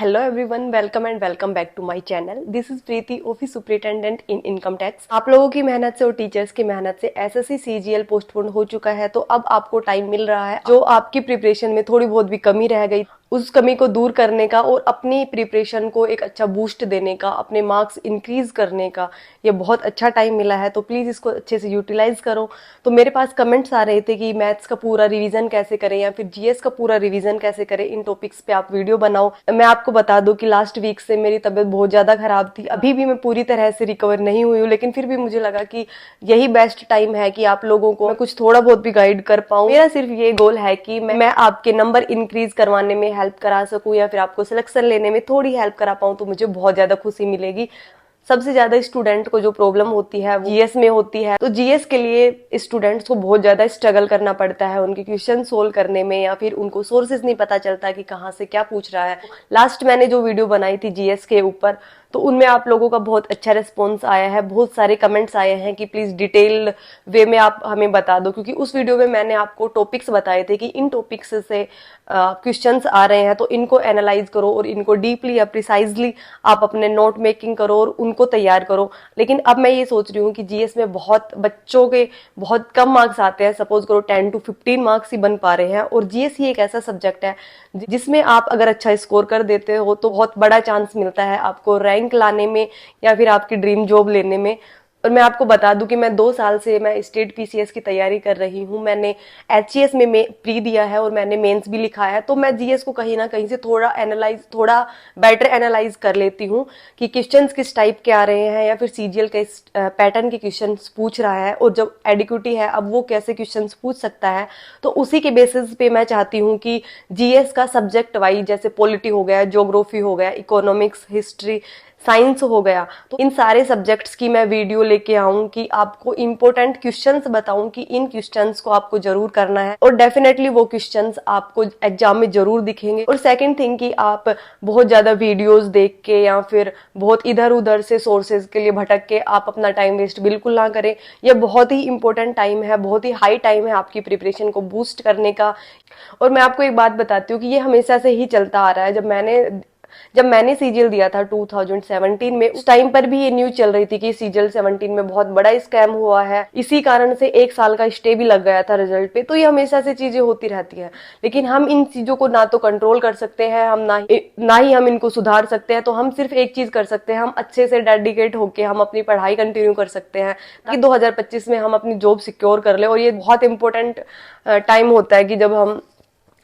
Hello everyone, welcome and welcome back to my channel. This is Preeti, office superintendent in income tax. आप लोगों की मेहनत से और टीचर्स की मेहनत से एसएससी सीजीएल पोस्टपोन हो चुका है, तो अब आपको टाइम मिल रहा है। जो आपकी प्रिपरेशन में थोड़ी बहुत भी कमी रह गई, उस कमी को दूर करने का और अपनी प्रिपरेशन को एक अच्छा बूस्ट देने का, अपने मार्क्स इंक्रीज करने का ये बहुत अच्छा टाइम मिला है। तो प्लीज इसको अच्छे से यूटिलाइज करो। तो मेरे पास कमेंट्स आ रहे थे कि मैथ्स का पूरा रिवीजन कैसे करें या फिर जीएस का पूरा रिवीजन कैसे करें, इन टॉपिक्स पे आप वीडियो बनाओ। मैं आपको बता दूं कि लास्ट वीक से मेरी तबीयत बहुत ज्यादा खराब थी। अभी भी मैं पूरी तरह से रिकवर नहीं हुई हूँ, लेकिन फिर भी मुझे लगा कि यही बेस्ट टाइम है कि आप लोगों को मैं कुछ थोड़ा बहुत भी गाइड कर पाऊँ। मेरा सिर्फ ये गोल है कि मैं आपके नंबर इंक्रीज करवाने में हेल्प करा सकूं या फिर आपको सिलेक्शन लेने में थोड़ी हेल्प करा पाऊं, तो मुझे बहुत ज्यादा खुशी मिलेगी। सबसे ज्यादा स्टूडेंट को जो प्रॉब्लम होती है वो जीएस में होती है। तो जीएस के लिए स्टूडेंट्स को बहुत ज्यादा स्ट्रगल करना पड़ता है उनके क्वेश्चन सोल्व करने में, या फिर उनको सोर्सेज नहीं पता चलता कि कहाँ से क्या पूछ रहा है। लास्ट मैंने जो वीडियो बनाई थी जीएस के ऊपर, तो उनमें आप लोगों का बहुत अच्छा रिस्पॉन्स आया है, बहुत सारे कमेंट्स आए हैं कि प्लीज डिटेल वे में आप हमें बता दो, क्योंकि उस वीडियो में मैंने आपको टॉपिक्स बताए थे कि इन टॉपिक्स से क्वेश्चंस आ रहे हैं, तो इनको एनालाइज करो और इनको डीपली या प्रिसाइजली आप अपने नोट मेकिंग करो और उनको तैयार करो। लेकिन अब मैं ये सोच रही हूँ कि जीएस में बहुत बच्चों के बहुत कम मार्क्स आते हैं, सपोज करो 10 to 15 मार्क्स ही बन पा रहे हैं। और जीएस ही एक ऐसा सब्जेक्ट है जिसमें आप अगर अच्छा स्कोर कर देते हो तो बहुत बड़ा चांस मिलता है आपको रैंक लाने में या फिर आपकी ड्रीम जॉब लेने में। और मैं आपको बता दूं कि मैं 2 साल से मैं स्टेट पीसीएस की तैयारी कर रही हूँ। मैंने एचसीएस में प्री दिया है और मैंने मेंस भी लिखा है, तो मैं जीएस को कहीं ना कहीं से थोड़ा बेटर एनालाइज कर लेती हूँ कि क्वेश्चंस किस टाइप के आ रहे हैं या फिर सीजीएल के पैटर्न के क्वेश्चंस पूछ रहा है, और जब एडिक्यूटी है अब वो कैसे क्वेश्चंस पूछ सकता है। तो उसी के बेसिस पे मैं चाहती हूँ कि जीएस का सब्जेक्ट वाइज, जैसे पॉलिटी हो गया, ज्योग्राफी हो गया, इकोनॉमिक्स, हिस्ट्री, साइंस हो गया, तो इन सारे सब्जेक्ट्स की मैं वीडियो लेके आऊं कि आपको इंपॉर्टेंट क्वेश्चंस बताऊं कि इन क्वेश्चंस को आपको जरूर करना है और डेफिनेटली वो क्वेश्चंस आपको एग्जाम में जरूर दिखेंगे। और सेकंड थिंग कि आप बहुत ज्यादा वीडियोस देख के या फिर बहुत इधर उधर से सोर्सेज के लिए भटक के आप अपना टाइम वेस्ट बिल्कुल ना करें। ये बहुत ही इंपॉर्टेंट टाइम है, बहुत ही हाई टाइम है आपकी प्रिपरेशन को बूस्ट करने का। और मैं आपको एक बात बताती हूँ कि ये हमेशा से ही चलता आ रहा है। जब मैंने सीजीएल दिया था 2017 में, उस टाइम पर भी ये न्यूज चल रही थी कि सीजीएल 17 में बहुत बड़ा स्कैम हुआ है, इसी कारण से 1 साल का स्टे भी लग गया था रिजल्ट पे। तो ये हमेशा से चीजें होती रहती हैं, लेकिन हम इन चीजों को ना तो कंट्रोल कर सकते हैं, हम ना ही हम इनको सुधार सकते हैं। तो हम सिर्फ एक चीज कर सकते हैं, हम अच्छे से डेडिकेट होके हम अपनी पढ़ाई कंटिन्यू कर सकते हैं ताकि 2025 में हम अपनी जॉब सिक्योर कर ले। और ये बहुत इंपॉर्टेंट टाइम होता है कि जब हम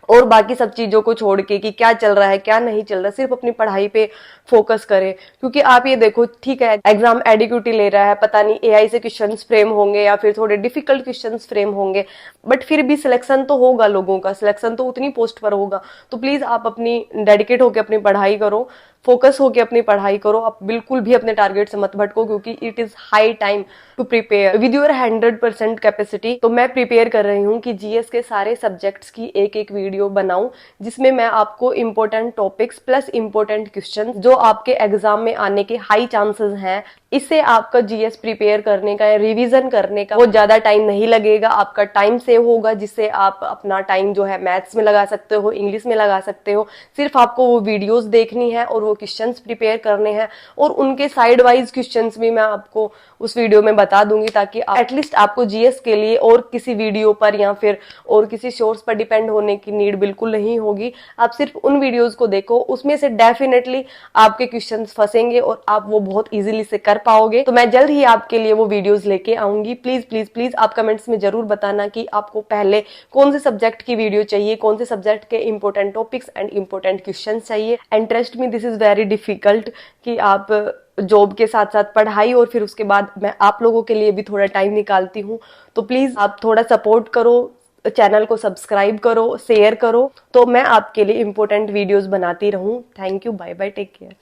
और बाकी सब चीजों को छोड़ के कि क्या चल रहा है क्या नहीं चल रहा, सिर्फ अपनी पढ़ाई पे फोकस करें। क्योंकि आप ये देखो, ठीक है एग्जाम एडिक्यूटी ले रहा है, पता नहीं एआई से क्वेश्चंस फ्रेम होंगे या फिर थोड़े डिफिकल्ट क्वेश्चंस फ्रेम होंगे, बट फिर भी सिलेक्शन तो होगा, लोगों का सिलेक्शन तो उतनी पोस्ट पर होगा। तो प्लीज आप अपनी डेडिकेट होकर अपनी पढ़ाई करो, फोकस होकर अपनी पढ़ाई करो, आप बिल्कुल भी अपने टारगेट से मत भटको, क्योंकि it is high time to prepare with your 100% capacity. तो मैं प्रिपेयर कर रही हूँ कि जीएस के सारे सब्जेक्ट्स की एक एक वीडियो बनाऊं, जिसमें मैं आपको important topics plus important question जो आपके एग्जाम में आने के हाई चांसेस हैं, इससे आपका जीएस प्रिपेयर करने का या रिवीजन करने का बहुत ज्यादा टाइम नहीं लगेगा, आपका टाइम सेव होगा, जिससे आप अपना टाइम जो है मैथ्स में लगा सकते हो, इंग्लिश में लगा सकते हो। सिर्फ आपको वो वीडियोस देखनी है और वो क्वेश्चंस प्रिपेयर करने हैं, और उनके साइड वाइज क्वेश्चंस भी मैं आपको उस वीडियो में बता दूंगी, ताकि एटलीस्ट आपको जीएस के लिए और किसी वीडियो पर या फिर और किसी सोर्स पर डिपेंड होने की नीड बिल्कुल नहीं होगी। आप सिर्फ उन वीडियोस को देखो, उसमें से डेफिनेटली आपके क्वेश्चंस फंसेंगे और आप वो बहुत इजीली से कर पाओगे। तो मैं जल्द ही आपके लिए वो वीडियोस लेके आऊंगी। प्लीज प्लीज प्लीज आप कमेंट्स में जरूर बताना कि आपको पहले कौन से सब्जेक्ट की वीडियो चाहिए, कौन से सब्जेक्ट के important topics and important question चाहिए। And trust me, this is very difficult कि आप जॉब के साथ साथ पढ़ाई और फिर उसके बाद मैं आप लोगों के लिए भी थोड़ा टाइम निकालती हूँ। तो प्लीज आप थोड़ा सपोर्ट करो, चैनल को सब्सक्राइब करो, शेयर करो, तो मैं आपके लिए इंपॉर्टेंट वीडियोस बनाती रहूं। Thank you, bye bye, take care.